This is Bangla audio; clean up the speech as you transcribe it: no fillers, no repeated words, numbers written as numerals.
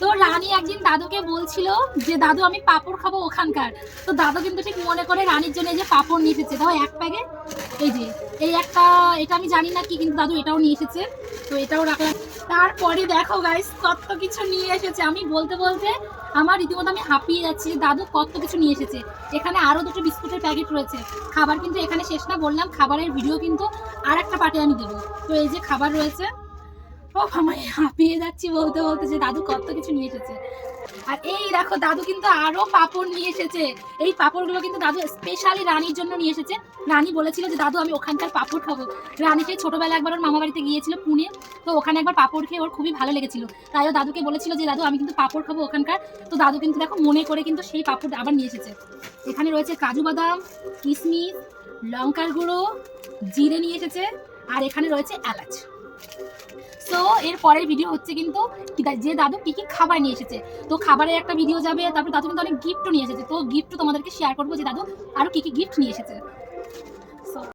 তো রানী একদিন দাদুকে বলছিল যে দাদু আমি পাঁপড় খাবো ওখানকার। তো দাদু কিন্তু ঠিক মনে করে রানীর জন্য এই যে পাঁপড় নিয়ে এসেছে। দাও এক প্যাকেট, এই যে এই একটা, এটা আমি জানি না কি, কিন্তু দাদু এটাও নিয়ে এসেছে। তো এটাও রাখলাম। তারপরে দেখো গাইস কত কিছু নিয়ে এসেছে, আমি বলতে বলতে আমার রীতিমতো আমি হাঁপিয়ে যাচ্ছি। দাদু কত কিছু নিয়ে এসেছে। এখানে আরো দুটো বিস্কুটের প্যাকেট রয়েছে। খাবার কিন্তু এখানে শেষ না, বললাম খাবারের ভিডিও কিন্তু আর একটা পার্টে আমি দেবো। তো এই যে খাবার রয়েছে। ও আমি হাঁপিয়ে যাচ্ছি বলতে বলতে যে দাদু কত কিছু নিয়ে এসেছে। আর এই দেখো দাদু কিন্তু আরো পাঁপড় নিয়ে এসেছে। এই পাঁপড়গুলো কিন্তু দাদু স্পেশালি রানীর জন্য নিয়ে এসেছে। রানী বলেছিল যে দাদু আমি ওখানকার পাঁপড় খাবো। রানী সেই ছোটবেলা একবার ওর মামা বাড়িতে গিয়েছিল পুনে, তো ওখানে একবার পাঁপড় খেয়ে ওর খুবই ভালো লেগেছিল। তাই ও দাদুকে বলেছিল যে দাদু আমি কিন্তু পাঁপড় খাবো ওখানকার। তো দাদু কিন্তু দেখো মনে করে কিন্তু সেই পাঁপড় আবার নিয়ে এসেছে। এখানে রয়েছে কাজু বাদাম, কিশমিশ, লঙ্কার গুঁড়ো, জিরে নিয়ে এসেছে, আর এখানে রয়েছে এলাচ। তো এর পরের ভিডিও হচ্ছে কিন্তু যে দাদু কি কি খাবার নিয়ে এসেছে। তো খাবারের একটা ভিডিও যাবে, তারপর দাদু কিন্তু অনেক গিফটও নিয়ে এসেছে। তো গিফটও তোমাদেরকে শেয়ার করবো যে দাদু আরো কি কি গিফট নিয়ে এসেছে।